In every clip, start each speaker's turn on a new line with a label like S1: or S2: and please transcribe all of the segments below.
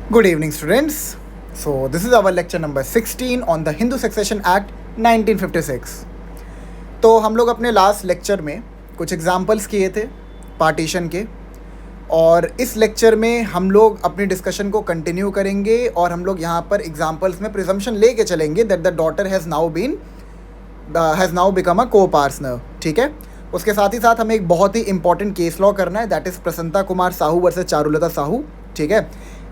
S1: Good evening, students. So, this is our lecture number 16 on the Hindu Succession Act 1956. तो हम लोग अपने last lecture में कुछ एग्जाम्पल्स किए थे पार्टीशन के, और इस लेक्चर में हम लोग अपनी डिस्कशन को कंटिन्यू करेंगे और हम लोग यहाँ पर एग्जाम्पल्स में प्रिजम्पशन लेके चलेंगे that the daughter has now become a co partner. ठीक है. उसके साथ ही साथ हमें एक बहुत ही इंपॉर्टेंट केस लॉ करना है, दैट इज़ प्रसन्नता कुमार साहू वर्सेस चारुलता साहू. ठीक है.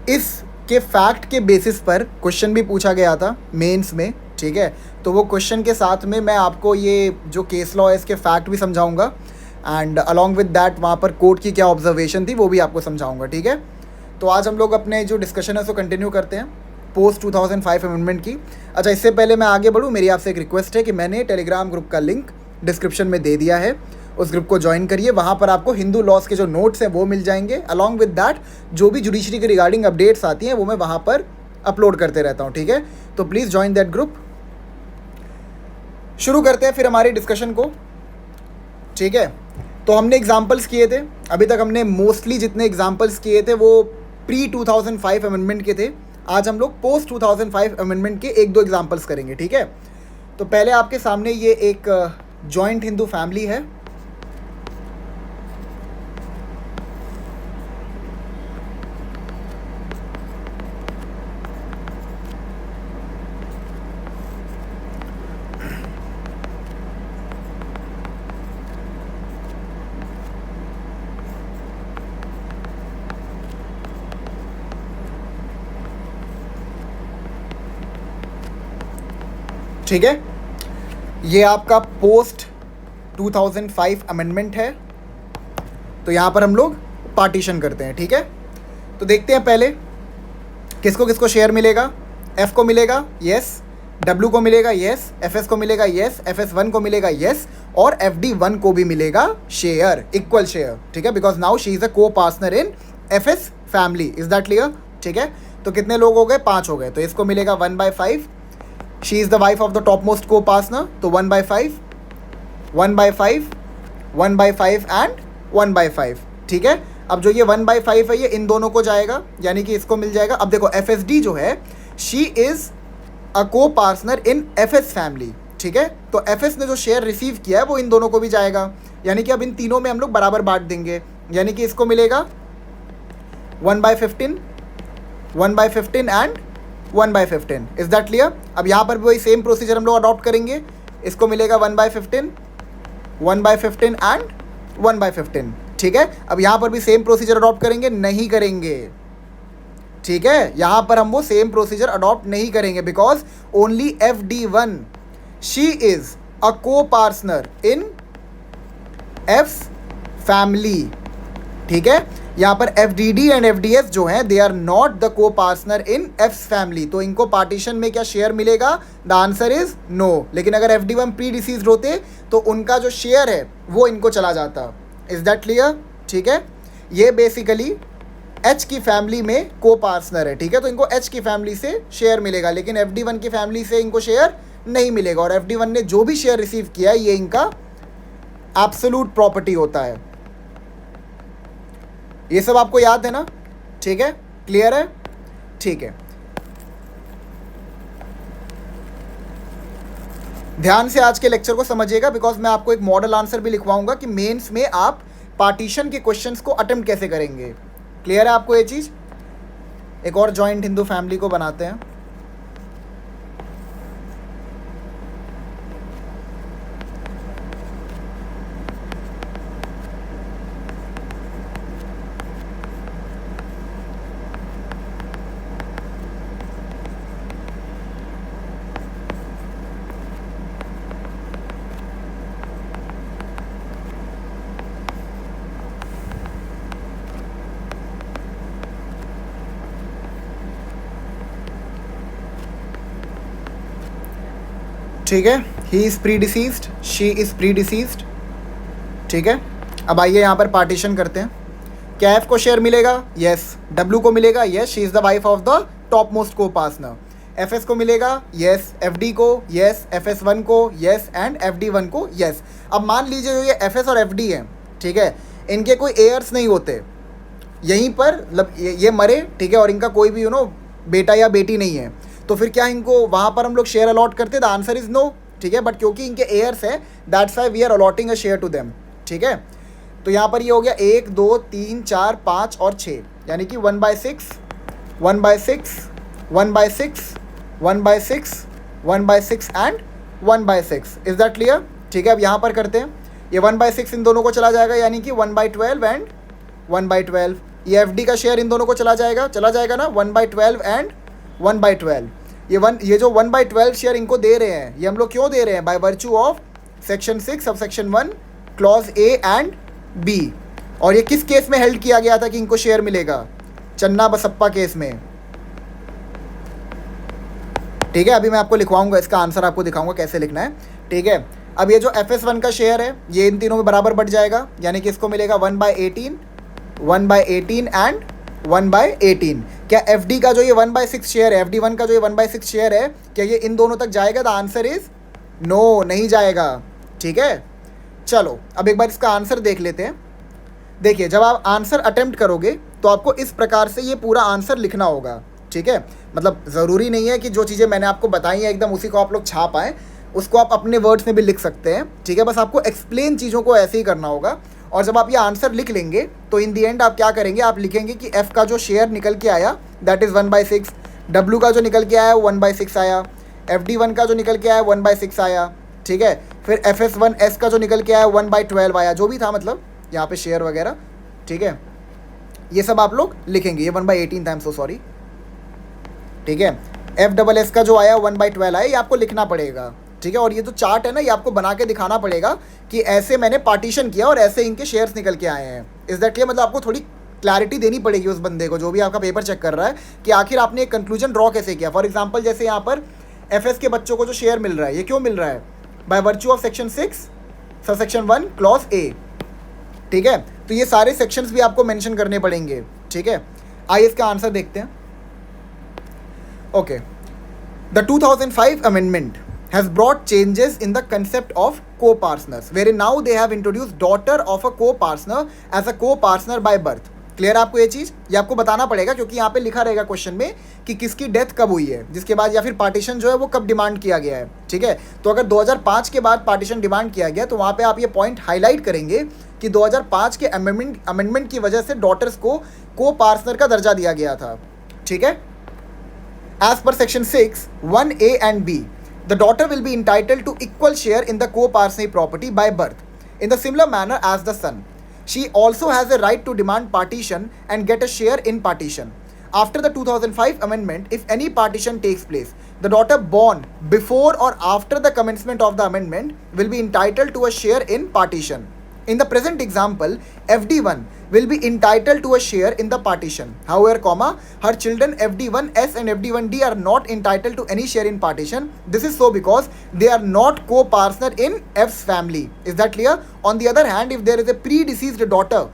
S1: इसके फैक्ट के बेसिस पर क्वेश्चन भी पूछा गया था मेंस में. ठीक है. तो वो क्वेश्चन के साथ में मैं आपको ये जो केस लॉ है इसके फैक्ट भी समझाऊंगा, एंड अलॉन्ग विद दैट वहाँ पर कोर्ट की क्या ऑब्जर्वेशन थी वो भी आपको समझाऊंगा. ठीक है. तो आज हम लोग अपने जो डिस्कशन है उसको कंटिन्यू करते हैं पोस्ट 2005 अमेंडमेंट की. अच्छा, इससे पहले मैं आगे बढ़ूँ, मेरी आपसे एक रिक्वेस्ट है कि मैंने टेलीग्राम ग्रुप का लिंक डिस्क्रिप्शन में दे दिया है. उस ग्रुप को ज्वाइन करिए. वहाँ पर आपको हिंदू लॉज के जो नोट्स हैं वो मिल जाएंगे. अलॉन्ग विद दैट जो भी जुडिशरी के रिगार्डिंग अपडेट्स आती हैं वो मैं वहाँ पर अपलोड करते रहता हूँ. ठीक है. तो प्लीज़ ज्वाइन दैट ग्रुप. शुरू करते हैं फिर हमारी डिस्कशन को. ठीक है. तो हमने एग्जाम्पल्स किए थे अभी तक. हमने मोस्टली जितने एग्जाम्पल्स किए थे वो प्री 2005 अमेंडमेंट के थे. आज हम लोग पोस्ट 2005 अमेंडमेंट के एक दो एग्जाम्पल्स करेंगे. ठीक है. तो पहले आपके सामने ये एक जॉइंट हिंदू फैमिली है. ठीक है. ये आपका पोस्ट 2005 अमेंडमेंट है. तो यहाँ पर हम लोग पार्टीशन करते हैं. ठीक है. तो देखते हैं पहले किसको किसको शेयर मिलेगा. एफ को मिलेगा यस, डब्ल्यू को मिलेगा यस, एफ एस को मिलेगा यस, एफ एस वन को मिलेगा यस, और एफ डी वन को भी मिलेगा शेयर, इक्वल शेयर. ठीक है. Because now she is a co partner in F S family. Is that clear? ठीक है. तो कितने लोग हो गए? 5 हो गए. तो इसको मिलेगा 1/5. She is the wife of the top most को पार्टनर. तो 1/5, 1/5, 1/5 एंड 1/5. ठीक है. अब जो ये 1/5 है ये इन दोनों को जाएगा, यानी कि इसको मिल जाएगा. अब देखो एफ एस डी जो है she is a co partner in F S family. ठीक है. तो एफ एस ने जो शेयर रिसीव किया है वो इन दोनों को भी जाएगा, यानी कि अब इन तीनों में हम लोग बराबर बांट देंगे. यानी कि इसको मिलेगा 1/15, 1/15 एंड 1/15. Is that clear? अब यहाँ पर भी वही सेम प्रोसीजर हम लोग अडॉप्ट करेंगे. इसको मिलेगा 1/15, 1/15 एंड 1/15. ठीक है. अब यहाँ पर भी सेम प्रोसीजर अडॉप्ट करेंगे? नहीं करेंगे. ठीक है. यहाँ पर हम वो सेम प्रोसीजर अडॉप्ट नहीं करेंगे because only FD1 she is a co partner in F family. ठीक है. यहाँ पर FDD एंड FDS जो हैं they are not the co partner in F family. तो इनको पार्टीशन में क्या शेयर मिलेगा? The answer is no. लेकिन अगर FD1 प्री डिसीज्ड होते तो उनका जो शेयर है वो इनको चला जाता. Is that clear? ठीक है. ये बेसिकली H की फैमिली में को पार्टनर है. ठीक है. तो इनको H की फैमिली से शेयर मिलेगा, लेकिन FD1 की फैमिली से इनको शेयर नहीं मिलेगा. और FD1 ने जो भी शेयर रिसीव किया है ये इनका एब्सोल्यूट प्रॉपर्टी होता है. ये सब आपको याद है ना? ठीक है. क्लियर है? ठीक है. ध्यान से आज के लेक्चर को समझिएगा बिकॉज मैं आपको एक मॉडल आंसर भी लिखवाऊंगा कि मेंस में आप पार्टीशन के क्वेश्चंस को अटेम्प्ट कैसे करेंगे. क्लियर है आपको ये चीज़? एक और जॉइंट हिंदू फैमिली को बनाते हैं. ठीक है. He is pre deceased, she is pre deceased. ठीक है. अब आइए यहाँ पर पार्टीशन करते हैं. क्या एफ को शेयर मिलेगा? यस. डब्ल्यू को मिलेगा? Yes. She is the wife of the top most को पार्टनर. एफ एस को मिलेगा? यस. एफ डी को? यस. एफ एस वन को? Yes. And F D one को? यस. अब मान लीजिए जो ये एफ एस और एफ डी हैं, ठीक है, इनके कोई एयर्स नहीं होते. यहीं पर मतलब ये मरे, ठीक है, और इनका कोई भी बेटा या बेटी नहीं है, तो फिर क्या इनको वहाँ पर हम लोग शेयर अलॉट करते? द आंसर इज़ नो, ठीक है। बट क्योंकि इनके एयर्स है, that's why we are allotting a share to them, ठीक है। तो यहाँ पर ये हो गया 1 2 3 4 5 और 6, यानी कि 1/6 1/6 1/6 1/6 1/6 एंड 1/6। Is that clear? ठीक है, अब यहाँ पर करते हैं, ये 1/6 इन दोनों को चला जाएगा, यानी कि 1/12 एंड 1/12। ये एफ डी का शेयर इन दोनों को चला जाएगा ना, 1/12 एंड 1/12। ये जो 1/12 शेयर इनको दे रहे हैं, ये हम लोग क्यों दे रहे हैं? बाय वर्च्यू ऑफ सेक्शन 6 सब section 1 clause A and B. और ये किस केस में हेल्ड किया गया था कि इनको शेयर मिलेगा? चन्ना बसप्पा केस में, ठीक है। अभी मैं आपको लिखवाऊंगा, इसका आंसर आपको दिखाऊंगा कैसे लिखना है, ठीक है। अब ये जो FS1 का शेयर है, ये इन तीनों में बराबर बढ़ जाएगा, यानी कि इसको मिलेगा 1/18 1/18 एंड 1/18। क्या FD का जो ये 1/6 शेयर है, FD1 का जो ये 1/6 शेयर है, क्या ये इन दोनों तक जाएगा? द आंसर इज नो, नहीं जाएगा, ठीक है। चलो अब एक बार इसका आंसर देख लेते हैं। देखिए, जब आप आंसर अटेम्प्ट करोगे तो आपको इस प्रकार से ये पूरा आंसर लिखना होगा, ठीक है। मतलब ज़रूरी नहीं है कि जो चीज़ें मैंने आपको बताई हैं एकदम उसी को आप लोग छाप आएँ, उसको आप अपने वर्ड्स में भी लिख सकते हैं, ठीक है। बस आपको एक्सप्लेन चीज़ों को ऐसे ही करना होगा। और जब आप ये आंसर लिख लेंगे तो इन दी एंड आप क्या करेंगे? आप लिखेंगे कि F का जो शेयर निकल के आया दैट इज़ 1/6, W का जो निकल के आया 1/6 आया, FD1 का जो निकल के आया 1/6 आया, ठीक है। फिर FS1S का जो निकल के आया 1/12 आया, जो भी था मतलब यहाँ पे शेयर वगैरह, ठीक है। ये सब आप लोग लिखेंगे, ये 1/18 था, आई एम सो सॉरी, ठीक है। FSS का जो आया 1/12 आया, ये आपको लिखना पड़ेगा, ठीक है। और ये जो चार्ट है ना, ये आपको बना के दिखाना पड़ेगा कि ऐसे मैंने पार्टीशन किया और ऐसे इनके शेयर्स निकल के आए हैं। Is that clear? मतलब आपको थोड़ी क्लैरिटी देनी पड़ेगी उस बंदे को, जो भी आपका पेपर चेक कर रहा है, कि आखिर आपने एक कंक्लूजन ड्रॉ कैसे किया। फॉर एग्जाम्पल, जैसे यहाँ पर FS के बच्चों को जो शेयर मिल रहा है, ये क्यों मिल रहा है? बाय वर्च्यू ऑफ सेक्शन 6 सब सेक्शन 1 क्लॉज ए, ठीक है। तो ये सारे सेक्शंस भी आपको मेंशन करने पड़ेंगे, ठीक है। आइए इसका आंसर देखते हैं। Okay, the 2005 amendment has brought changes in the concept of co-partners, wherein now they have introduced daughter of a co-partner as a co-partner by birth. Clear आपको ये चीज़? ये आपको बताना पड़ेगा, क्योंकि यहाँ पे लिखा रहेगा क्वेश्चन में कि किसकी डेथ कब हुई है, जिसके बाद, या फिर पार्टीशन जो है वो कब डिमांड किया गया है, ठीक है। तो अगर 2005 के बाद पार्टीशन डिमांड किया गया, तो वहाँ पे आप ये पॉइंट हाईलाइट करेंगे कि 2005 के अमेंडमेंट की वजह से डॉटर्स को को-पार्टनर का दर्जा दिया गया था, ठीक है। As per section 6, 1A and B, the daughter will be entitled to equal share in the co-partner property by birth, in the similar manner as the son. She also has a right to demand partition and get a share in partition. After the 2005 amendment, if any partition takes place, the daughter born before or after the commencement of the amendment will be entitled to a share in partition. In the present example, FD1 will be entitled to a share in the partition. However, her children FD1S and FD1D are not entitled to any share in partition. This is so because they are not co-partner in F's family. Is that clear? On the other hand, if there is a predeceased daughter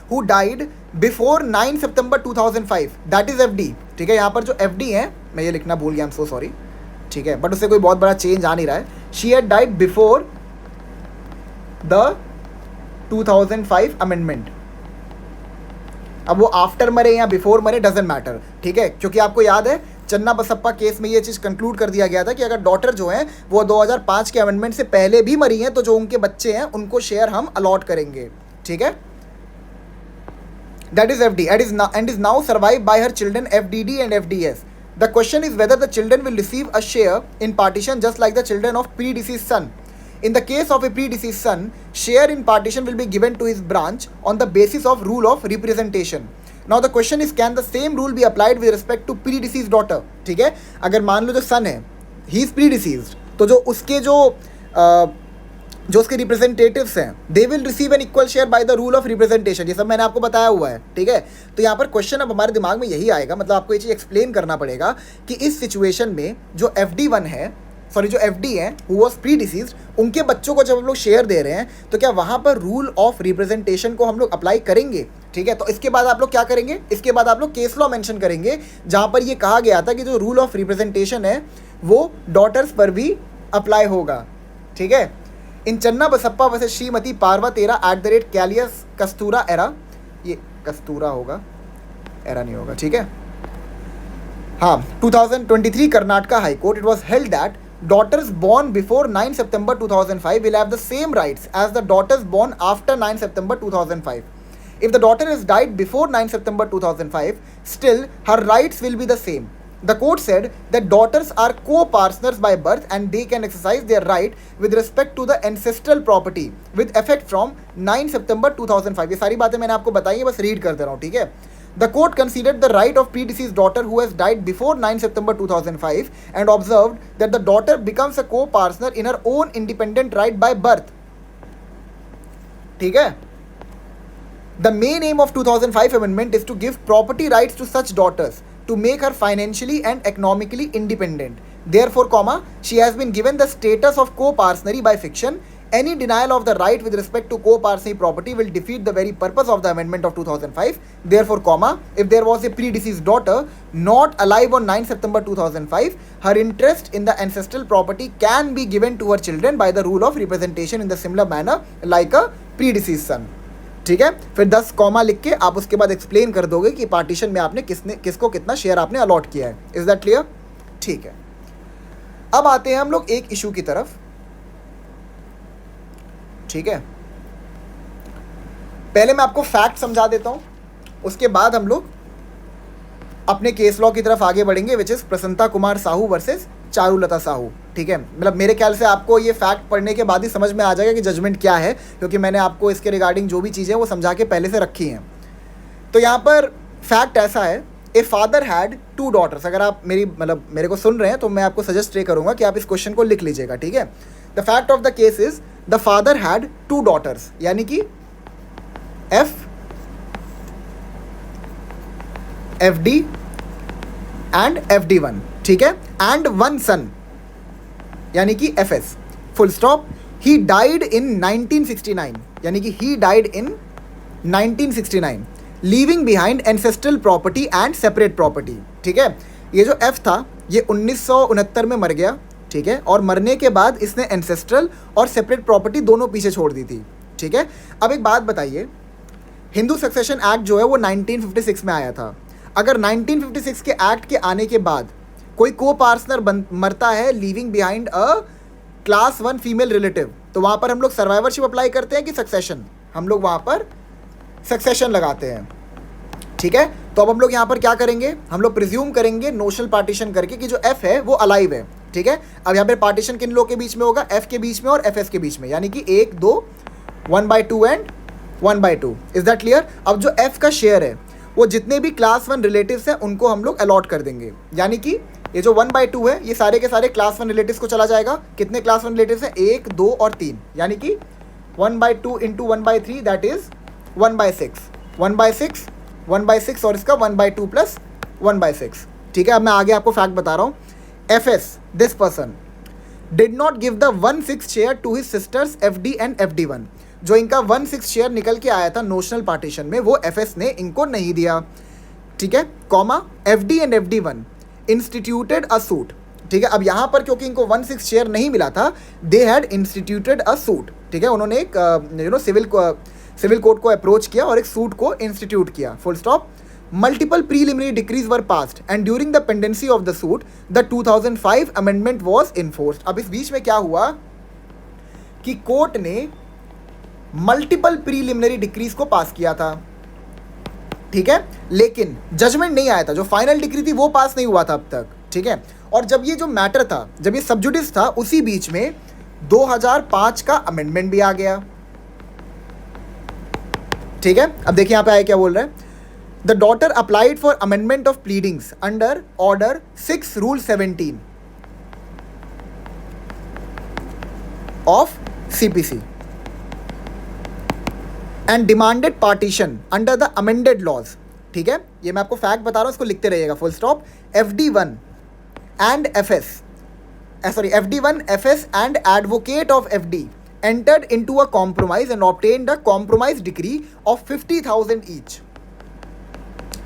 S1: who died before 9 September 2005, that is FD, ठीक है। यहाँ पर जो FD है, मैं ये लिखना भूल गया, I'm so sorry, ठीक है, बट उससे कोई बहुत बड़ा चेंज आ नहीं रहा है। She had died before the 2005 amendment. अब वो आफ्टर मरे या बिफोर मरे डजेंट मैटर, ठीक है, क्योंकि आपको याद है चन्ना बसप्पा केस में ये चीज़ कंक्लूड कर दिया गया था कि अगर डॉटर जो है वो 2005 के अमेंडमेंट से पहले भी मरी हैं, तो जो उनके बच्चे हैं उनको शेयर हम अलॉट करेंगे, ठीक है। That is FD and is now survived by her children FDD and FDS. The question is whether the children will receive a share in partition just like the children of predeceased son. In the case of a predeceased son, share in partition will be given to his branch on the basis of rule of representation. Now the question is, can the same rule be applied with respect to predeceased daughter? ठीक है, अगर मान लो जो सन है, he is predeceased, तो जो उसके जो उसके रिप्रेजेंटेटिव्स हैं, they will receive an equal share by the rule of representation. ये सब मैंने आपको बताया हुआ है, ठीक है। तो यहाँ पर क्वेश्चन अब हमारे दिमाग में यही आएगा, मतलब आपको ये चीज़ एक्सप्लेन करना पड़ेगा कि इस सिचुएशन में जो FD1 है, सॉरी जो FD है, हु वॉज प्रीडिसीज्ड, उनके बच्चों को जब हम लोग शेयर दे रहे हैं, तो क्या वहाँ पर रूल ऑफ रिप्रेजेंटेशन को हम लोग अप्लाई करेंगे, ठीक है। तो इसके बाद आप लोग क्या करेंगे, इसके बाद आप लोग केस लॉ मेंशन करेंगे, जहाँ पर ये कहा गया था कि जो रूल ऑफ रिप्रेजेंटेशन है वो डॉटर्स पर भी अप्लाई होगा, ठीक है। In Channa Basappa versus Srimati Parva Tera @ Callias Kastura era, ये कस्तूरा होगा, एरा नहीं होगा, ठीक है। हाँ, 2023 Karnataka high court, it was held that daughters born before 9 September 2005 will have the same rights as the daughters born after 9 September 2005. If the daughter has died before 9 September 2005, still her rights will be the same. The court said that daughters are co-partners by birth and they can exercise their right with respect to the ancestral property with effect from 9 September 2005. ये सारी बातें मैंने आपको बताई है, बस read कर दे रहा हूँ, ठीक है। The court considered the right of predeceased daughter who has died before 9 September 2005 and observed that the daughter becomes a co-partner in her own independent right by birth. ठीक है? The main aim of 2005 amendment is to give property rights to such daughters to make her financially and economically independent. Therefore, she has been given the status of co-partnery by fiction. Any denial of the right with respect to co-partnership property will defeat the very purpose of the amendment of 2005. Therefore, if there was a predeceased daughter not alive on 9 September 2005, her interest in the ancestral property can be given to her children by the rule of representation in the similar manner like a predeceased son. ठीक है, फिर 10 comma लिख के आप उसके बाद explain कर दोगे कि पार्टीशन में आपने किसको कितना शेयर आपने अलॉट किया है। Is that clear? ठीक है, अब आते हैं हम लोग एक इशू की तरफ, ठीक है। पहले मैं आपको फैक्ट समझा देता हूं, उसके बाद हम लोग अपने केस लॉ की तरफ आगे बढ़ेंगे, विच इज प्रसन्नता कुमार साहू वर्सेस चारुलता साहू, ठीक है। मतलब मेरे ख्याल से आपको ये फैक्ट पढ़ने के बाद ही समझ में आ जाएगा कि जजमेंट क्या है, क्योंकि मैंने आपको इसके रिगार्डिंग जो भी चीज़ें वो समझा के पहले से रखी हैं। तो यहाँ पर फैक्ट ऐसा है, ए फादर हैड 2 daughters। अगर आप मेरे को सुन रहे हैं तो मैं आपको सजेस्ट ये करूँगा कि आप इस क्वेश्चन को लिख लीजिएगा, ठीक है। The fact of the case is the father had 2 daughters, यानी कि FD एंड FD1, ठीक है, एंड 1 son, यानी कि FS, full stop. He died in 1969, यानी कि he died in 1969, leaving behind ancestral property and separate property, ठीक है। ये जो F था ये 1969 में मर गया, ठीक है, और मरने के बाद इसने एंसेस्ट्रल और सेपरेट प्रॉपर्टी दोनों पीछे छोड़ दी थी, ठीक है। अब एक बात बताइए, हिंदू सक्सेशन एक्ट जो है वो 1956 में आया था। अगर 1956 के एक्ट के आने के बाद कोई को पार्टनर मरता है leaving behind a class 1 female relative, तो वहाँ पर हम लोग सर्वाइवरशिप अप्लाई करते हैं कि सक्सेशन? हम लोग वहाँ पर सक्सेशन लगाते हैं, ठीक है। तो अब हम लोग यहाँ पर क्या करेंगे, हम लोग प्रिज्यूम करेंगे नोशनल पार्टीशन करके कि जो F है वो अलाइव है, ठीक है। अब यहाँ पर पार्टीशन किन लोग के बीच में होगा? F के बीच में और FS के बीच में, यानी कि 1, 2, 1/2 एंड 1/2। Is that clear? अब जो F का शेयर है वो जितने भी क्लास 1 रिलेटिव्स हैं उनको हम लोग अलॉट कर देंगे, यानी कि ये जो 1/2 है ये सारे के सारे क्लास 1 रिलेटिव्स को चला जाएगा। कितने क्लास 1 रिलेटिव्स हैं? 1, 2 और 3, यानी कि 1/2 इंटू 1/3 दैट इज 1/6, 1/6, 1/6 और इसका 1/2 प्लस 1/6, ठीक है। अब मैं आगे आपको फैक्ट बता रहा हूँ। FS, this person did not give the 1/6 share to his sisters FD and FD1। जो इनका 1/6 शेयर निकल के आया था नोशनल पार्टीशन में वो FS ने इनको नहीं दिया, ठीक है, comma FD and FD1 instituted a suit, ठीक है। अब यहाँ पर क्योंकि इनको 1/6 शेयर नहीं मिला था, they had instituted a suit, ठीक है। उन्होंने एक सिविल कोर्ट को अप्रोच किया और एक सूट को इंस्टीट्यूट किया, full stop. Multiple preliminary decrease were passed and during the pendency of the suit the 2005 amendment was enforced. अब इस बीच में क्या हुआ कि कोर्ट ने मल्टीपल प्रीलिमिनरी डिक्रीज को पास किया था, ठीक है, लेकिन जजमेंट नहीं आया था। जो फाइनल डिक्री थी वो पास नहीं हुआ था अब तक, ठीक है। और जब ये जो मैटर था, जब ये सबजुडिस था, उसी बीच में 2005 का अमेंडमेंट भी आ गया, ठीक है। अब देखिए यहाँ पे आया क्या बोल रहा है, the daughter applied for amendment of pleadings under order 6 rule 17 of CPC and demanded partition under the amended laws, ठीक है। ये मैं आपको फैक्ट बता रहा हूँ, इसको लिखते रहिएगा, full stop. FD1 and FS, FD1, FS and advocate of FD entered into a compromise and obtained a compromise decree of 50,000 each.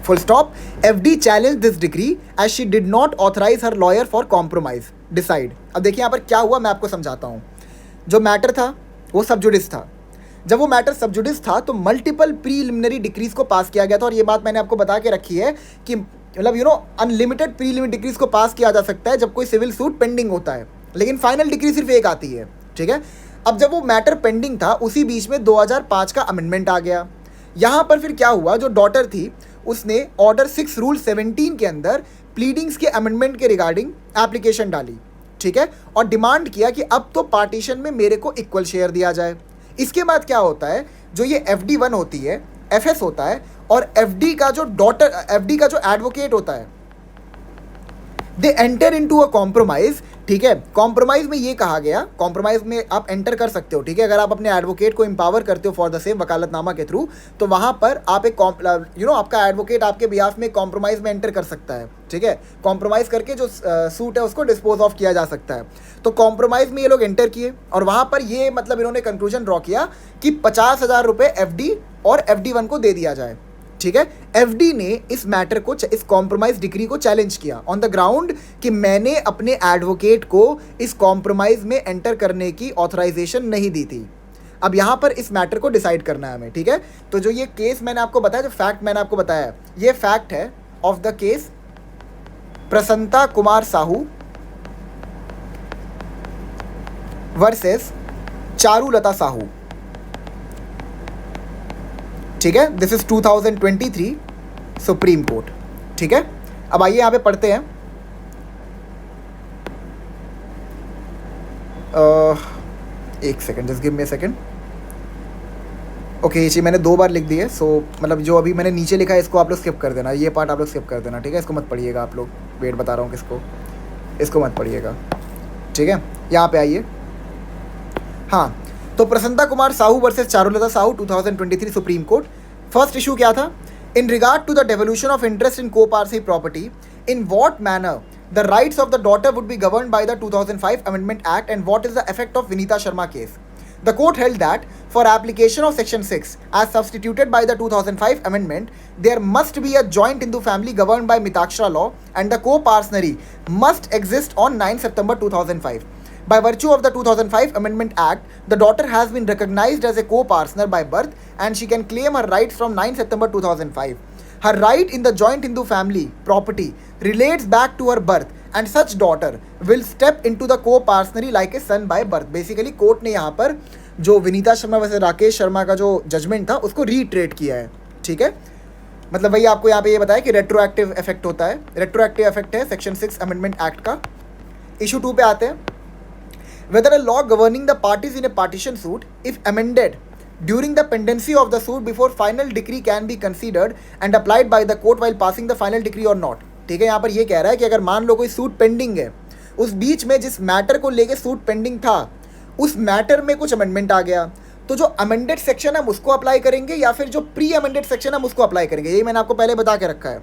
S1: Full stop. FD challenged this decree as she did not authorize her lawyer for compromise. Decide. अब देखिए यहाँ पर क्या हुआ, मैं आपको समझाता हूँ। जो मैटर था वो सब जुडिस था। जब वो मैटर सबजुडिस था तो मल्टीपल प्रीलिमिनरी डिक्रीज को पास किया गया था, और ये बात मैंने आपको बता के रखी है कि मतलब अनलिमिटेड प्रीलिमिनरी डिक्रीज को पास किया जा सकता है जब कोई सिविल सूट पेंडिंग होता है, लेकिन फाइनल डिक्री सिर्फ एक आती है, ठीक है। अब जब वो मैटर पेंडिंग था उसी बीच में 2005 का अमेंडमेंट आ गया। यहाँ पर फिर क्या हुआ, जो डॉटर थी उसने ऑर्डर 6 रूल 17 के अंदर प्लीडिंग्स के अमेंडमेंट के रिगार्डिंग एप्लीकेशन डाली, ठीक है, और डिमांड किया कि अब तो पार्टीशन में मेरे को इक्वल शेयर दिया जाए। इसके बाद क्या होता है, जो ये FD1 होती है, FS होता है, और FD का जो एडवोकेट होता है, they enter into a compromise, ठीक है। कॉम्प्रोमाइज में ये कहा गया, कॉम्प्रोमाइज में आप एंटर कर सकते हो, ठीक है, अगर आप अपने एडवोकेट को एम्पावर करते हो फॉर द सेम वकालतनामा के थ्रू, तो वहाँ पर आप एक आपका एडवोकेट आपके बिहाफ में कॉम्प्रोमाइज में एंटर कर सकता है, ठीक है। कॉम्प्रोमाइज़ करके जो सूट है उसको डिस्पोज ऑफ किया जा सकता है। तो कॉम्प्रोमाइज़ में ये लोग एंटर किए और वहाँ पर ये मतलब इन्होंने कंक्लूजन ड्रॉ किया कि 50,000 रुपये FD और FD1 को दे दिया जाए, ठीक है। FD ने इस मैटर को, इस कॉम्प्रोमाइज डिक्री को चैलेंज किया ऑन द ग्राउंड कि मैंने अपने एडवोकेट को इस कॉम्प्रोमाइज में एंटर करने की ऑथराइजेशन नहीं दी थी। अब यहाँ पर इस मैटर को डिसाइड करना है हमें, ठीक है। तो जो ये केस मैंने आपको बताया, जो फैक्ट मैंने आपको बताया, ये फैक्ट है ऑफ द केस प्रसन्नता कुमार साहू वर्सेस चारुलता साहू, ठीक है। दिस इज 2023 सुप्रीम कोर्ट, ठीक है। अब आइए यहाँ पे पढ़ते हैं। एक second, just give me a second. Okay, ये चीज़ मैंने 2 बार लिख दी है, सो मतलब जो अभी मैंने नीचे लिखा है इसको आप लोग स्किप कर देना, ये पार्ट आप लोग स्किप कर देना, ठीक है। इसको मत पढ़िएगा आप लोग, वेट बता रहा हूँ किसको, इसको मत पढ़िएगा, ठीक है। यहाँ पे आइए। हाँ, तो Prasanta Kumar Sahu versus Charulata Sahu 2023 Supreme Court. First issue क्या था, in regard to the devolution of interest in coparcenary property, in what manner the rights of the daughter would be governed by the 2005 amendment act and what is the effect of Vineeta Sharma case. The court held that for application of Section 6 as substituted by the 2005 amendment, there must be a joint Hindu family governed by Mitakshara law and the co-parcenary must exist on 9 September 2005. By virtue of the 2005 Amendment Act, the daughter has been recognized as a co-parcener by birth and she can claim her rights from 9 September 2005. Her right in the joint Hindu family property relates back to her birth and such daughter will step into the co-parcenary like a son by birth. Basically court ने यहाँ पर जो विनीता शर्मा वैसे राकेश शर्मा का जो judgement था उसको retreat किया है, ठीक है। मतलब वही आपको यहाँ पे ये बताया कि रेट्रोएक्टिव इफेक्ट होता है, रेट्रोएक्टिव इफेक्ट है सेक्शन 6 अमेंडमेंट एक्ट का। इशू 2 पे आते हैं। Whether a law governing the parties in a partition suit, if amended during the pendency of the suit before final decree can be considered and applied by the court while passing the final decree or not, ठीक है। यहाँ पर ये कह रहा है कि अगर मान लो कोई सूट पेंडिंग है, उस बीच में जिस मैटर को लेके सूट पेंडिंग था उस मैटर में कुछ अमेंडमेंट आ गया, तो जो अमेंडेड सेक्शन हम उसको अप्लाई करेंगे या फिर जो प्री अमेंडेड सेक्शन हम उसको अप्लाई करेंगे, यही मैंने आपको पहले बता के रखा है।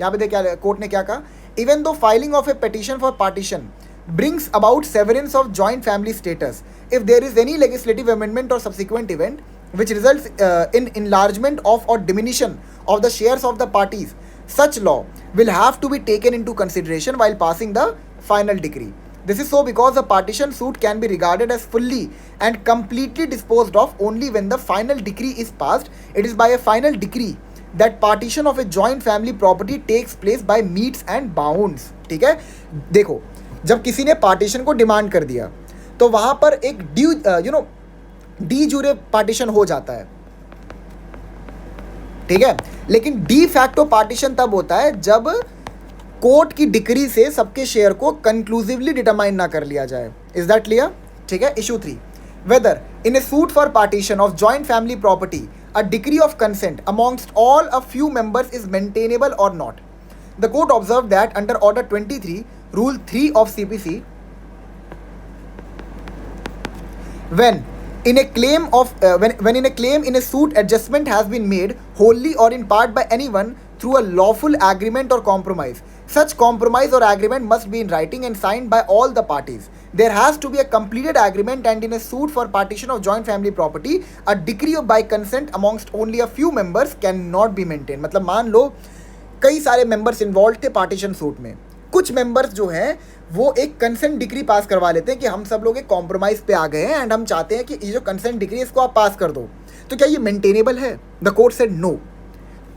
S1: यहाँ पे देखिए कोर्ट ने क्या कहा, even though filing of A petition for partition brings about severance of joint family status if there is any legislative amendment or subsequent event which results in enlargement of or diminution of the shares of the parties, such law will have to be taken into consideration while passing the final decree. This is so because a partition suit can be regarded as fully and completely disposed of only when the final decree is passed. It is by a final decree that partition of a joint family property takes place by metes and bounds, ठीक है। देखो, जब किसी ने partition को demand कर दिया तो वहां पर एक डी जूरे पार्टीशन हो जाता है, ठीक है। लेकिन डी फैक्टो पार्टीशन तब होता है जब कोर्ट की डिक्री से सबके शेयर को कंक्लूसिवली डिटरमाइन ना कर लिया जाए। इज दैट क्लियर, ठीक है। Issue 3, whether in a suit for partition of joint family property a degree of consent amongst all a few members is maintainable or not. The court observed that under Order 23, Rule 3 of CPC, when in a claim in a suit adjustment has been made wholly or in part by anyone through a lawful agreement or compromise, such compromise or agreement must be in writing and signed by all the parties. There has to be a completed agreement, and in a suit for partition of joint family property, a decree by consent amongst only a few members cannot be maintained. मतलब मान लो कई सारे members involve थे partition suit में, कुछ members जो हैं वो एक कंसेंट डिक्री पास करवा लेते हैं कि हम सब लोग एक कॉम्प्रोमाइज़ पे आ गए हैं एंड हम चाहते हैं कि ये जो कंसेंट डिक्री इसको आप पास कर दो, तो क्या ये मेंटेनेबल है? The court said no.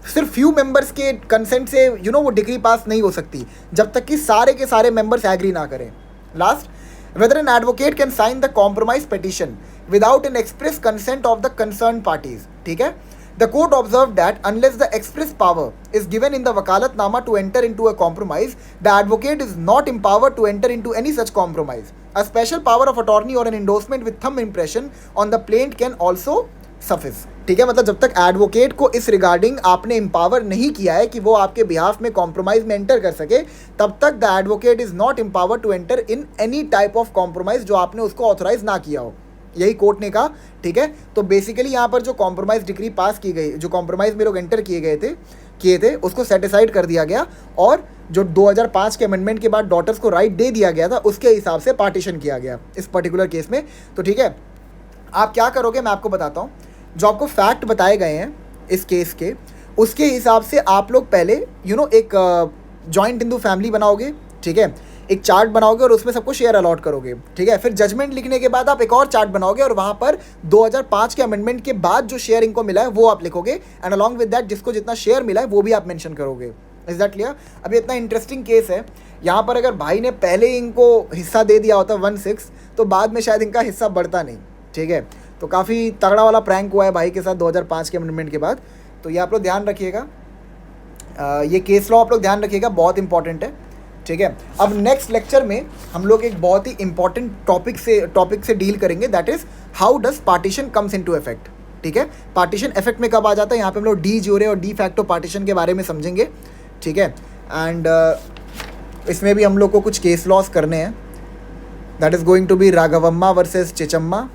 S1: सिर्फ फ्यू मेंबर्स के कंसेंट से वो डिग्री पास नहीं हो सकती जब तक कि सारे के सारे मेंबर्स एग्री ना करें। Last, whether an advocate can sign the compromise petition without an express consent of the concerned parties. ठीक है? The court observed that unless the express power is given in the wakalatnama to enter into a compromise, the advocate is not empowered to enter into any such compromise. A special power of attorney or an endorsement with thumb impression on the plaint can also suffice. ठीक है, मतलब जब तक advocate को इस regarding आपने empower नहीं किया है कि वो आपके बिहाफ में कॉम्प्रोमाइज में एंटर कर सके, तब तक the advocate is not empower to enter in any type of compromise जो आपने उसको ऑथोराइज ना किया हो। यही कोर्ट ने कहा। ठीक है, तो बेसिकली यहाँ पर जो कॉम्प्रोमाइज डिग्री पास की गई, जो कॉम्प्रोमाइज में लोग एंटर किए थे उसको सेटिसाइड कर दिया गया, और जो 2005 के अमेंडमेंट के बाद डॉटर्स को राइट दे दिया गया था उसके हिसाब से पार्टीशन किया गया इस पर्टिकुलर केस में। तो ठीक है, आप क्या करोगे मैं आपको बताता हूँ। जो आपको फैक्ट बताए गए हैं इस केस के, उसके हिसाब से आप लोग पहले एक जॉइंट हिंदू फैमिली बनाओगे। ठीक है, एक चार्ट बनाओगे और उसमें सबको शेयर अलॉट करोगे। ठीक है, फिर जजमेंट लिखने के बाद आप एक और चार्ट बनाओगे और वहाँ पर 2005 के अमेंडमेंट के बाद जो शेयर इनको मिला है वो आप लिखोगे, एंड अलॉन्ग विद दैट जिसको जितना शेयर मिला है वो भी आप मेंशन करोगे। Is that clear? अब ये इतना इंटरेस्टिंग केस है, यहाँ पर अगर भाई ने पहले इनको हिस्सा दे दिया होता 1/6, तो बाद में शायद इनका हिस्सा बढ़ता नहीं। ठीक है, तो काफ़ी तगड़ा वाला प्रैंक हुआ है भाई के साथ 2005 के अमेंडमेंट के बाद। तो ये आप लोग ध्यान रखिएगा, ये केस लॉ आप लोग ध्यान रखिएगा, बहुत इंपॉर्टेंट है। ठीक है, अब नेक्स्ट लेक्चर में हम लोग एक बहुत ही इंपॉर्टेंट टॉपिक से डील करेंगे, that is how does partition comes into effect. ठीक है, पार्टीशन इफेक्ट में कब आ जाता है, यहाँ पे हम लोग डी ज्यूरे और डी फैक्टो पार्टीशन के बारे में समझेंगे। ठीक है, एंड इसमें भी हम लोग को कुछ केस लॉस करने हैं, that is going to be Raghavamma versus Chichamma,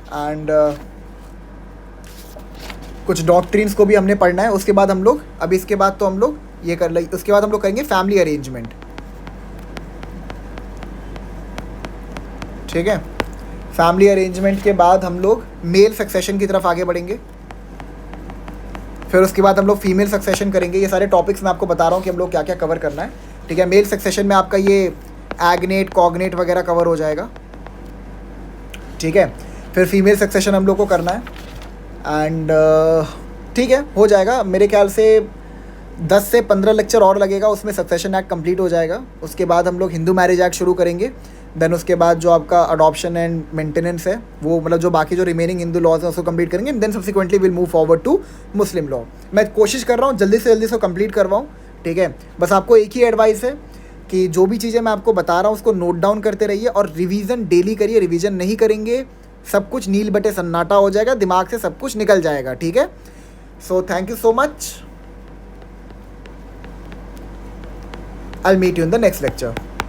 S1: and कुछ डॉक्ट्रिन्स को भी हमने पढ़ना है। उसके बाद हम लोग इसके बाद तो हम लोग ये कर लेंगे, उसके बाद हम लोग करेंगे फैमिली अरेंजमेंट। ठीक है, फैमिली अरेंजमेंट के बाद हम लोग मेल सक्सेशन की तरफ आगे बढ़ेंगे, फिर उसके बाद हम लोग फीमेल सक्सेशन करेंगे। ये सारे टॉपिक्स मैं आपको बता रहा हूँ कि हम लोग क्या क्या कवर करना है। ठीक है, मेल सक्सेशन में आपका ये एग्नेट कॉग्नेट वगैरह कवर हो जाएगा। ठीक है, फिर फीमेल सक्सेशन हम लोग को करना है, एंड ठीक है, हो जाएगा मेरे ख्याल से 10 से 15 लेक्चर और लगेगा, उसमें सक्सेशन एक्ट कंप्लीट हो जाएगा। उसके बाद हम लोग हिंदू मैरिज एक्ट शुरू करेंगे, देन उसके बाद जो आपका अडॉप्शन एंड मेंटेनेंस है वो, मतलब जो बाकी जो रिमेनिंग हिंदू लॉज हैं उसको कंप्लीट करेंगे, then subsequently will move forward to Muslim law. मैं कोशिश कर रहा हूँ जल्दी से जल्दी इसको कंप्लीट करवाऊँ। ठीक है, बस आपको एक ही एडवाइस है कि जो भी चीज़ें मैं आपको बता रहा हूँ उसको नोट डाउन करते रहिए और रिवीजन डेली करिए। रिवीजन नहीं करेंगे सब कुछ नील बटे सन्नाटा हो जाएगा, दिमाग से सब कुछ निकल जाएगा। ठीक है, so thank you so much, I will meet you in the next lecture.